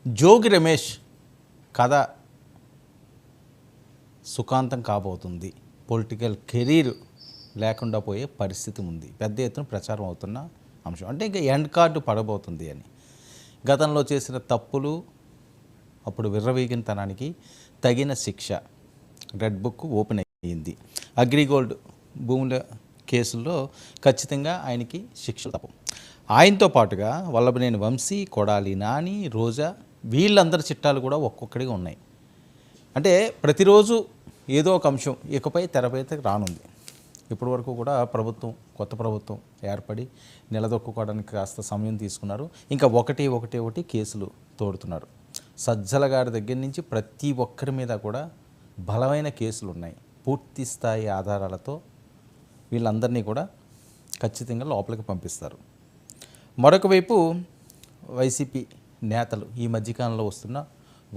జోగి రమేష్ కథ సుఖాంతం కాబోతుంది. Political career లేకుండా పోయే పరిస్థితి ఉంది. పెద్ద ఎత్తున ప్రచారం అవుతున్న అంశం. అంటే ఇంకా ఎండ్ కార్డు పడబోతుంది అని. గతంలో చేసిన తప్పులు, అప్పుడు విర్రవీగినతనానికి తగిన శిక్ష. రెడ్ బుక్ ఓపెన్ అయ్యింది. అగ్రిగోల్డ్ భూముల కేసుల్లో ఖచ్చితంగా ఆయనకి శిక్షలు తప్పవు. ఆయనతో పాటుగా వల్లభనేని వంశీ, కొడాలి నాని, రోజా వీళ్ళందరి చిట్టాలు కూడా ఒక్కొక్కడిగా ఉన్నాయి. అంటే ప్రతిరోజు ఏదో ఒక అంశం ఇకపై తెరపైతే రానుంది. ఇప్పటి వరకు కూడా కొత్త ప్రభుత్వం ఏర్పడి నిలదొక్కుకోవడానికి కాస్త సమయం తీసుకున్నారు. ఇంకా ఒకటి కేసులు తోడుతున్నారు. సజ్జల గారి దగ్గర నుంచి ప్రతి ఒక్కరి మీద కూడా బలమైన కేసులు ఉన్నాయి. పూర్తి స్థాయి ఆధారాలతో వీళ్ళందరినీ కూడా ఖచ్చితంగా లోపలికి పంపిస్తారు. మరొక వైపు వైసీపీ నేతలు ఈ మధ్యకాలంలో వస్తున్న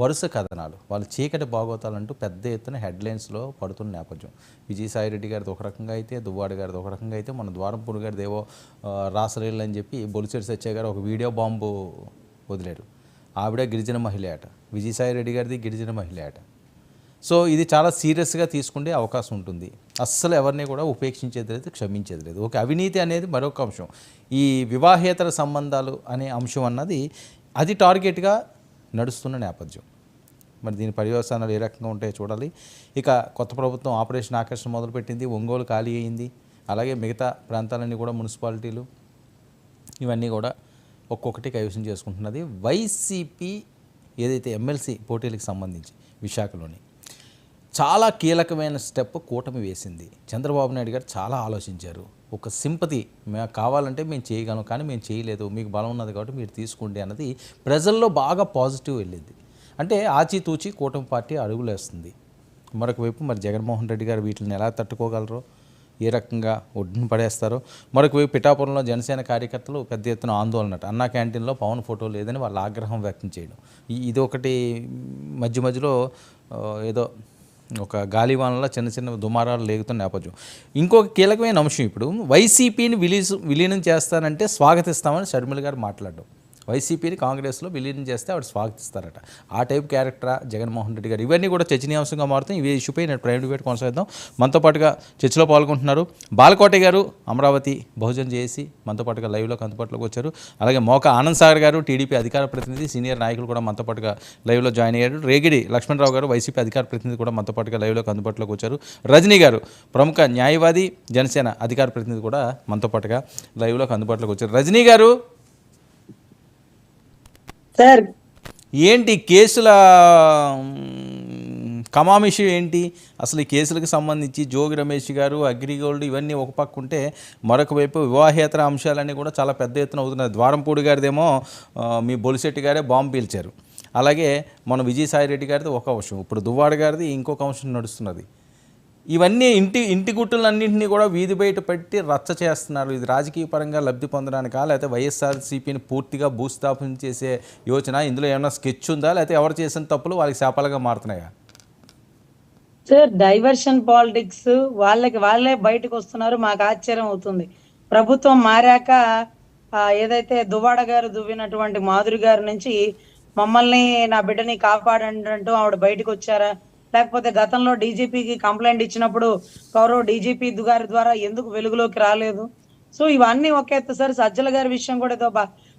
వరుస కథనాలు, వాళ్ళ చీకటి బాగోతాలంటూ పెద్ద ఎత్తున హెడ్లైన్స్లో పడుతున్న నేపథ్యం. విజయసాయిరెడ్డి గారిది ఒక రకంగా అయితే, దువ్వాడ గారిది ఒక రకంగా అయితే, మన ద్వారంపూడి గారిది ఏవో రాసలీలు అని చెప్పి బొలిశెట్టి సత్య గారు ఒక వీడియో బాంబు వదిలేరు. ఆవిడ గిరిజన మహిళ అట. విజయసాయిరెడ్డి గారిది గిరిజన మహిళ అట. సో ఇది చాలా సీరియస్గా తీసుకుంటే అవకాశం ఉంటుంది. అస్సలు ఎవరిని కూడా ఉపేక్షించేది లేదు, క్షమించేది లేదు. ఓకే, అవినీతి అనేది మరొక అంశం. ఈ వివాహేతర సంబంధాలు అనే అంశం అన్నది అది టార్గెట్గా నడుస్తున్న నేపథ్యం. మరి దీని పర్యవసానాలు ఏ రకంగా ఉంటాయో చూడాలి. ఇక కొత్త ప్రభుత్వం ఆపరేషన్ ఆకర్షణ మొదలుపెట్టింది. ఒంగోలు ఖాళీ అయింది. అలాగే మిగతా ప్రాంతాలన్నీ కూడా మున్సిపాలిటీలు ఇవన్నీ కూడా ఒక్కొక్కటి కైవసం చేసుకుంటున్నది. వైసీపీ ఏదైతే ఎమ్మెల్సీ పోటీలకు సంబంధించి విశాఖలోని చాలా కీలకమైన స్టెప్ కూటమి వేసింది. చంద్రబాబు నాయుడు గారు చాలా ఆలోచించారు. ఒక సింపతి మేము కావాలంటే మేము చేయగలం, కానీ మేము చేయలేదు, మీకు బలం ఉన్నది కాబట్టి మీరు తీసుకోండి అన్నది ప్రజల్లో బాగా పాజిటివ్ వెళ్ళింది. అంటే ఆచితూచి కూటమి పార్టీ అడుగులేస్తుంది. మరొక వైపు మరి జగన్మోహన్ రెడ్డి గారు వీటిని ఎలా తట్టుకోగలరో, ఏ రకంగా ఒడ్డును పడేస్తారో. మరొక వైపు పిఠాపురంలో జనసేన కార్యకర్తలు పెద్ద ఎత్తున ఆందోళన. అన్నా క్యాంటీన్లో పవన్ ఫోటో లేదని వాళ్ళ ఆగ్రహం వ్యక్తం చేయడం. ఇది ఒకటి మధ్యలో ఏదో ఒక గాలివానలో చిన్న దుమారాలు లేగుతున్న నేపథ్యం. ఇంకొక కీలకమైన అంశం, ఇప్పుడు వైసీపీని విలీనం చేస్తానంటే స్వాగతిస్తామని షర్మిల గారు మాట్లాడడం. వైసీపీని కాంగ్రెస్లో విలీనం చేస్తే ఆవిడ స్వాగతిస్తారట. ఆ టైప్ క్యారెక్టరా జగన్మోహన్ రెడ్డి గారు? ఇవన్నీ కూడా చర్చనీయాంశంగా మారుతాయి. ఇవే ఇష్యూపై నేను ప్రైమ్ డిబేట్ కొనసాగిద్దాం. మనతో పాటుగా చర్చలో పాల్గొంటున్నారు బాలకోట గారు, అమరావతి బహుజన్ చేసి మనతో పాటుగా లైవ్లోకి అందుబాటులోకి వచ్చారు. అలాగే మోక ఆనంద్ సాగర్ గారు, టీడీపీ అధికార ప్రతినిధి, సీనియర్ నాయకులు కూడా మనతో పాటుగా లైవ్లో జాయిన్ అయ్యారు. రేగిడి లక్ష్మణరావు గారు, వైసీపీ అధికార ప్రతినిధి కూడా మనతో పాటుగా లైవ్లోకి అందుబాటులోకి వచ్చారు. రజనీ గారు, ప్రముఖ న్యాయవాది, జనసేన అధికార ప్రతినిధి కూడా మనతో పాటుగా లైవ్లోకి అందుబాటులోకి వచ్చారు. రజనీ గారు, సార్ ఏంటి కేసుల కమామిషి ఏంటి అసలు? ఈ కేసులకు సంబంధించి జోగి రమేష్ గారు, అగ్రిగోల్డ్ ఇవన్నీ ఒక పక్క ఉంటే, మరొక వైపు వివాహేతర అంశాలన్నీ కూడా చాలా పెద్ద ఎత్తున అవుతున్నాయి. ద్వారంపూడి గారిదేమో మీ బొలిశెట్టి గారే బాంబు పీల్చారు. అలాగే మన విజయసాయిరెడ్డి గారిది ఒక అంశం, ఇప్పుడు దువ్వాడ గారిది ఇంకొక అంశం నడుస్తున్నది. ఇవన్నీ ఇంటి గుట్టులన్నింటినీ కూడా వీధి బయట పెట్టి రచ్చ చేస్తున్నారు. ఇది రాజకీయ పరంగా లబ్ధి పొందడానికా, లేకపోతే వైఎస్ఆర్సీపీని పూర్తిగా భూస్థాపన చేసే యోచన? ఇందులో ఏమైనా స్కెచ్ ఉందా, లేకపోతే ఎవరు చేసిన తప్పులు వాళ్ళకి శాపాలుగా మారుతున్నాయా? సార్, డైవర్షన్ పాలిటిక్స్ వాళ్ళే బయటకు వస్తున్నారు. మాకు ఆశ్చర్యం అవుతుంది. ప్రభుత్వం మారాక ఏదైతే దువ్వాడ గారు దువ్వినటువంటి మాధురి గారి నుంచి మమ్మల్ని, నా బిడ్డని కాపాడండి అంటూ ఆవిడ బయటకు వచ్చారా? లేకపోతే గతంలో డీజీపీకి కంప్లైంట్ ఇచ్చినప్పుడు గౌరవ డీజీపీ గారి ద్వారా ఎందుకు వెలుగులోకి రాలేదు? సో ఇవన్నీ ఒక ఎత్తు సార్. సజ్జల గారి విషయం కూడా ఏదో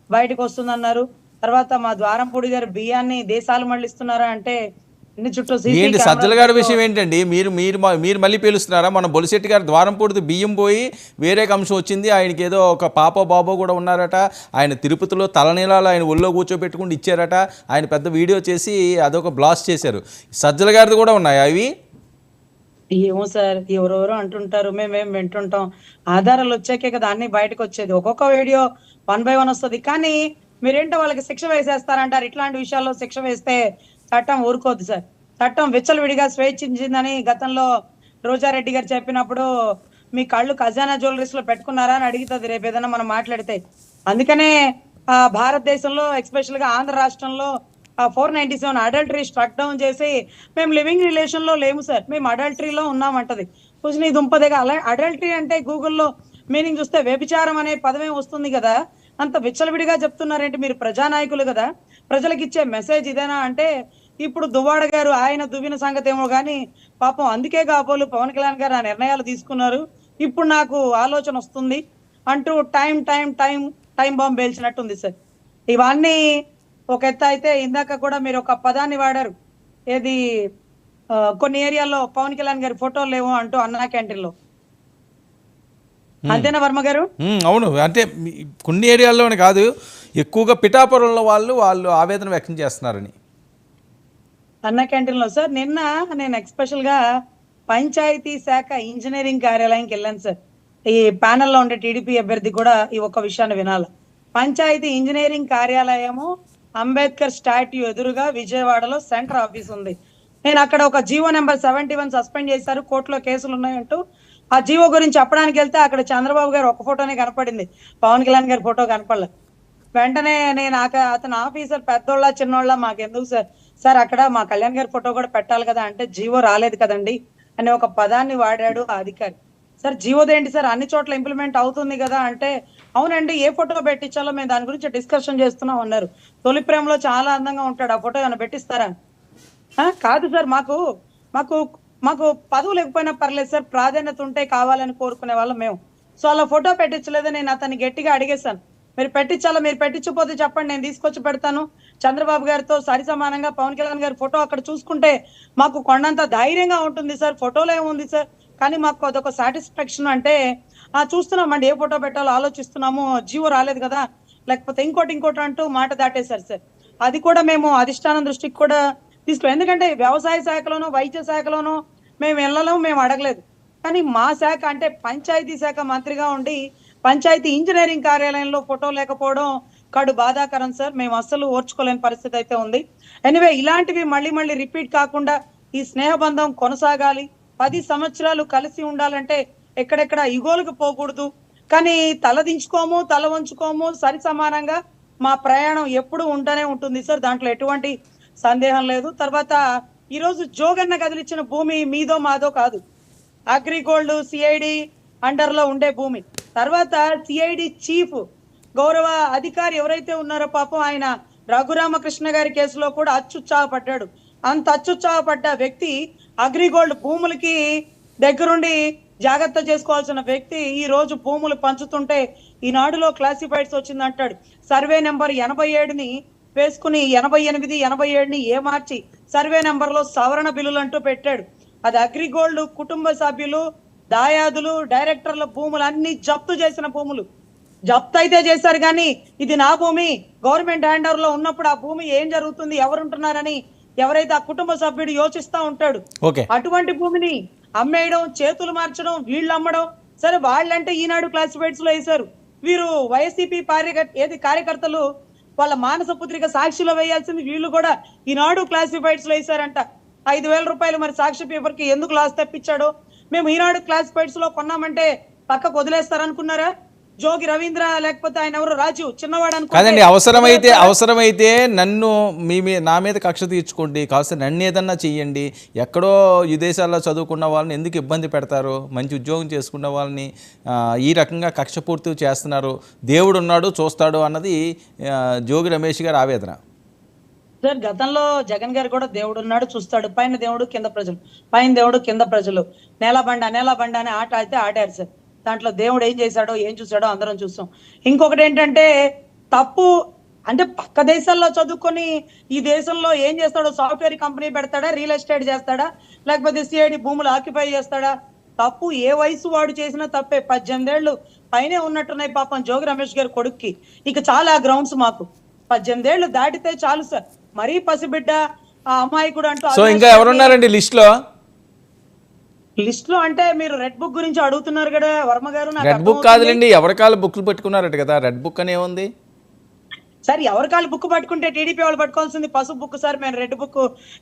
బయటకు వస్తుందన్నారు. తర్వాత మా ద్వారంపూడి గారు బియ్యాన్ని దేశాలు మళ్ళిస్తున్నారా అంటే ఏంటి సజ్జల గారి విషయం ఏంటండి? మీరు మళ్ళీ పేలుస్తున్నారా? మన బొలిశెట్టి గారు ద్వారంపూడిది బియ్యం పోయి వేరే అంశం వచ్చింది. ఆయనకి ఏదో ఒక పాపో బాబో కూడా ఉన్నారట. ఆయన తిరుపతిలో తలనీలాలు ఆయన ఒళ్ళో కూర్చోబెట్టుకుంటూ ఇచ్చారట. ఆయన పెద్ద వీడియో చేసి అదొక బ్లాస్ట్ చేశారు. సజ్జల గారిది కూడా ఉన్నాయా అవి? ఏమో సార్, ఎవరెవరో అంటుంటారు, మేమేం వింటుంటాం. ఆధారాలు వచ్చాకే కదా అన్ని బయటకు వచ్చేది. ఒక్కొక్క వీడియో 1 by 1 వస్తుంది. కానీ మీరేంటో వాళ్ళకి శిక్ష వేసేస్తారంటారు. ఇట్లాంటి విషయాల్లో శిక్ష వేస్తే చట్టం ఊరుకోదు సార్. చట్టం విచ్చలవిడిగా స్వేచ్ఛించిందని గతంలో రోజారెడ్డి గారు చెప్పినప్పుడు మీ కళ్ళు ఖజానా జ్యువెలరీస్ లో పెట్టుకున్నారా అని అడుగుతుంది రేపు ఏదైనా మనం మాట్లాడితే. అందుకనే భారతదేశంలో ఎస్పెషల్ గా ఆంధ్ర రాష్ట్రంలో 497 అడల్టరీ స్ట్రక్ డౌన్ చేసి మేము లివింగ్ రిలేషన్ లో లేము సార్, మేము అడల్టరీలో ఉన్నామంటది. కుజిని దుంపదేగా. అలా అడల్టరీ అంటే గూగుల్లో మీనింగ్ చూస్తే వ్యభిచారం అనే పదమే వస్తుంది కదా. అంత విచ్చలవిడిగా చెప్తున్నారేంటి? మీరు ప్రజానాయకులు కదా. ప్రజలకు ఇచ్చే మెసేజ్ ఇదేనా అంటే ఇప్పుడు దువ్వాడ గారు ఆయన దువ్విన సంగతి ఏమో కానీ పాపం అందుకే కాబోలు పవన్ కళ్యాణ్ గారు ఆ నిర్ణయాలు తీసుకున్నారు. ఇప్పుడు నాకు ఆలోచన వస్తుంది అంటూ time time time time bomb పేల్చినట్టుంది సార్. ఇవన్నీ ఒక ఎత్తు అయితే ఇందాక కూడా మీరు ఒక పదాన్ని వాడారు, ఏది కొన్ని ఏరియాల్లో పవన్ కళ్యాణ్ గారి ఫోటోలు లేవు అంటూ అన్నా క్యాంటీన్ లో. అంతేనా వర్మ గారు? అవును, అంటే కొన్ని ఏరియాల్లోనే కాదు, ఎక్కువగా పిఠాపురంలో వాళ్ళు ఆవేదన వ్యక్తం చేస్తున్నారని. అన్నా క్యాంటీన్ లో సార్ నిన్న నేను ఎక్స్పెషల్ గా పంచాయతీ శాఖ ఇంజనీరింగ్ కార్యాలయానికి వెళ్ళాను సార్. ఈ ప్యానెల్లో ఉండే టీడీపీ అభ్యర్థి కూడా ఈ ఒక్క విషయాన్ని వినాలి. పంచాయతీ ఇంజనీరింగ్ కార్యాలయము అంబేద్కర్ స్టాట్యూ ఎదురుగా విజయవాడలో సెంటర్ ఆఫీస్ ఉంది. నేను అక్కడ ఒక జీవో నెంబర్ 71 సస్పెండ్ చేశారు, కోర్టులో కేసులు ఉన్నాయంటూ ఆ జీవో గురించి చెప్పడానికి వెళ్తే అక్కడ చంద్రబాబు గారు ఒక ఫోటోనే కనపడింది, పవన్ కళ్యాణ్ గారి ఫోటో కనపడలేదు. వెంటనే నేను అతను ఆఫీసర్ పెద్దోళ్ళ చిన్నోళ్ళ మాకెందుకు సార్, సార్ అక్కడ మా కళ్యాణ్ గారి ఫోటో కూడా పెట్టాలి కదా అంటే జీవో రాలేదు కదండి అనే ఒక పదాన్ని వాడాడు ఆ అధికారి. సార్ జీవోదేంటి సార్, అన్ని చోట్ల ఇంప్లిమెంట్ అవుతుంది కదా అంటే అవునండి ఏ ఫోటో పెట్టించాలో మేము దాని గురించి డిస్కషన్ చేస్తున్నాం అన్నారు. తొలి ప్రేమలో చాలా అందంగా ఉంటాడు, ఆ ఫోటో ఏమైనా పెట్టిస్తారా? కాదు సార్, మాకు మాకు మాకు పదవులు లేకపోయినా పర్లేదు సార్, ప్రాధాన్యత ఉంటే కావాలని కోరుకునే వాళ్ళం మేము. సో అలా ఫోటో పెట్టించలేదు. నేను అతన్ని గట్టిగా అడిగేశాను, మీరు పెట్టించాలా, మీరు పెట్టించకపోతే చెప్పండి నేను తీసుకొచ్చి పెడతాను. చంద్రబాబు గారితో సరి సమానంగా పవన్ కళ్యాణ్ గారి ఫోటో అక్కడ చూసుకుంటే మాకు కొండంత ధైర్యంగా ఉంటుంది సార్. ఫోటోలో ఏముంది సార్, కానీ మాకు అదొక సాటిస్ఫాక్షన్. అంటే చూస్తున్నామండి ఏ ఫోటో పెట్టాలో ఆలోచిస్తున్నాము, జీవో రాలేదు కదా, లేకపోతే ఇంకోటి అంటూ మాట దాటేశారు సార్. అది కూడా మేము అధిష్టానం దృష్టికి కూడా ఎందుకంటే వ్యవసాయ శాఖలోనో వైద్య శాఖలోనో మేము వెళ్ళలేము, మేము అడగలేదు. కానీ మా శాఖ అంటే పంచాయతీ శాఖ మంత్రిగా ఉండి పంచాయతీ ఇంజనీరింగ్ కార్యాలయంలో ఫోటో లేకపోవడం కడు బాధాకరం సార్. మేము అస్సలు ఓర్చుకోలేని పరిస్థితి అయితే ఉంది. ఎనివే ఇలాంటివి మళ్ళీ రిపీట్ కాకుండా ఈ స్నేహబంధం కొనసాగాలి. 10 సంవత్సరాలు కలిసి ఉండాలంటే ఎక్కడెక్కడ ఇగోలకు పోకూడదు. కానీ తలదించుకోము, తల వంచుకోము, సరి సమానంగా మా ప్రయాణం ఎప్పుడు ఉంటూనే ఉంటుంది సార్, దాంట్లో ఎటువంటి సందేహం లేదు. తర్వాత ఈరోజు జోగన్న కదిలిచ్చిన భూమి మీదో మాదో కాదు, అగ్రిగోల్డ్ సిఐడి అండర్ లో ఉండే భూమి. తర్వాత సిఐడి చీఫ్ గౌరవ అధికారి ఎవరైతే ఉన్నారో పాపం ఆయన రఘురామకృష్ణ గారి కేసులో కూడా అత్యుత్సాహపడ్డాడు. అంత అత్యుత్సాహపడ్డ వ్యక్తి అగ్రిగోల్డ్ భూములకి దగ్గరుండి జాగ్రత్త చేసుకోవాల్సిన వ్యక్తి ఈ రోజు భూములు పంచుతుంటే ఈనాడులో క్లాసిఫైడ్స్ వచ్చింది అంటాడు. సర్వే నెంబర్ 87ని వేసుకుని 88, 87ని మార్చి సర్వే నెంబర్ లో సవరణ బిల్లులు అంటూ పెట్టాడు. అది అగ్రిగోల్డ్ కుటుంబ సభ్యులు, దాయాదులు, డైరెక్టర్ల భూములు అన్ని జప్తు చేసిన భూములు. జప్తు అయితే చేశారు కానీ ఇది నా భూమి, గవర్నమెంట్ హ్యాండ్ ఓవర్ లో ఉన్నప్పుడు ఆ భూమి ఏం జరుగుతుంది, ఎవరుంటున్నారని ఎవరైతే ఆ కుటుంబ సభ్యుడు యోచిస్తా ఉంటాడు, అటువంటి భూమిని అమ్మేయడం, చేతులు మార్చడం, వీళ్ళు అమ్మడం. సరే వాళ్ళంటే ఈనాడు క్లాసిఫైడ్స్ లో వేశారు. వీరు వైసీపీ కార్యకర్తలు వాళ్ళ మానస పుత్రిక సాక్షిలో వేయాల్సింది వీళ్ళు కూడా ఈనాడు క్లాసిఫైడ్స్ లో వేశారంట. 5,000 రూపాయలు మరి సాక్షి పేపర్ కి ఎందుకు లాస్ తెప్పించాడో. మేము ఈనాడు క్లాసిఫైడ్స్ లో కొన్నామంటే పక్కకు వదిలేస్తారనుకున్నారా? జోగి రవీంద్ర లేకపోతే ఆయన ఎవరు రాజు చిన్నవాడు కాదండి. అవసరమైతే నన్ను నా మీద కక్ష తీర్చుకోండి, కాస్త నన్ను ఏదన్నా చెయ్యండి. ఎక్కడో విదేశాల్లో చదువుకున్న వాళ్ళని ఎందుకు ఇబ్బంది పెడతారు? మంచి ఉద్యోగం చేసుకున్న వాళ్ళని ఈ రకంగా కక్షపూర్తి చేస్తున్నారు. దేవుడు ఉన్నాడు చూస్తాడు అన్నది జోగి రమేష్ గారి ఆవేదన. సార్ గతంలో జగన్ గారు కూడా దేవుడు ఉన్నాడు చూస్తాడు, పైన దేవుడు కింద ప్రజలు, పైన దేవుడు కింద ప్రజలు, నేలబండ అనే ఆట అయితే ఆడారు సార్. దాంట్లో దేవుడు ఏం చేశాడో ఏం చూసాడో అందరం చూసాం. ఇంకొకటి ఏంటంటే తప్పు అంటే పక్క దేశాల్లో చదువుకొని ఈ దేశంలో ఏం చేస్తాడో, సాఫ్ట్వేర్ కంపెనీ పెడతాడా, రియల్ ఎస్టేట్ చేస్తాడా, లేకపోతే సిఐడి భూములు ఆక్యుపై చేస్తాడా? తప్పు ఏ వయసు వాడు చేసినా తప్పే. 18 ఏళ్ళు పైనే ఉన్నట్టున్నాయి పాపం జోగి రమేష్ గారి కొడుక్కి. ఇక చాలా గ్రౌండ్స్ మాకు 18 ఏళ్ళు దాటితే చాలు సార్. మరీ పసిబిడ్డ ఆ అమ్మాయి కూడా అంటూ. సో ఇంకా ఎవరున్నారండి లిస్ట్ లో అంటే మీరు రెడ్ బుక్ గురించి అడుగుతున్నారు కదా వర్మ గారు. రెడ్ బుక్ కాదులేండి, ఎవరికాలు బుక్లు పెట్టుకున్నారట కదా, రెడ్ బుక్ అనే ఉంది సార్. ఎవరికాలు బుక్ పట్టుకుంటే టీడీపీ వాళ్ళు పట్టుకోవాల్సింది పసుపు బుక్ సార్, మేము రెడ్ బుక్.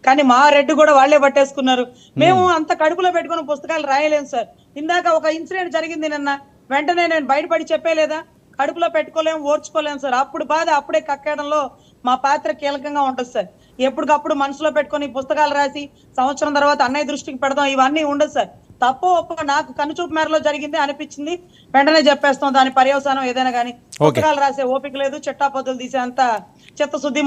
కానీ మా రెడ్ కూడా వాళ్లే పట్టేసుకున్నారు. మేము అంత కడుపులో పెట్టుకున్న పుస్తకాలు రాయలేము సార్. ఇందాక ఒక ఇన్సిడెంట్ జరిగింది నిన్న, వెంటనే నేను బయటపడి చెప్పేలేదా? కడుపులో పెట్టుకోలేము, ఓర్చుకోలేము సార్. అప్పుడు బాధ అప్పుడే కక్కేయడంలో మా పాత్ర కీలకంగా ఉంటుంది సార్. ఎప్పటికప్పుడు మనసులో పెట్టుకొని పుస్తకాలు రాసి సంవత్సరం తర్వాత అన్నయ్య దృష్టికి పెడదాం ఇవన్నీ ఉండదు సార్. తప్పు ఒప్ప నాకు కనుచూపు మేరలో జరిగింది అనిపించింది, వెంటనే చెప్పేస్తాం. దాని పర్యవసానం ఏదైనా కానీ పుస్తకాలు రాసే ఓపిక లేదు, చిట్టాపద్దులు తీసే అంత చిత్తశుద్ధి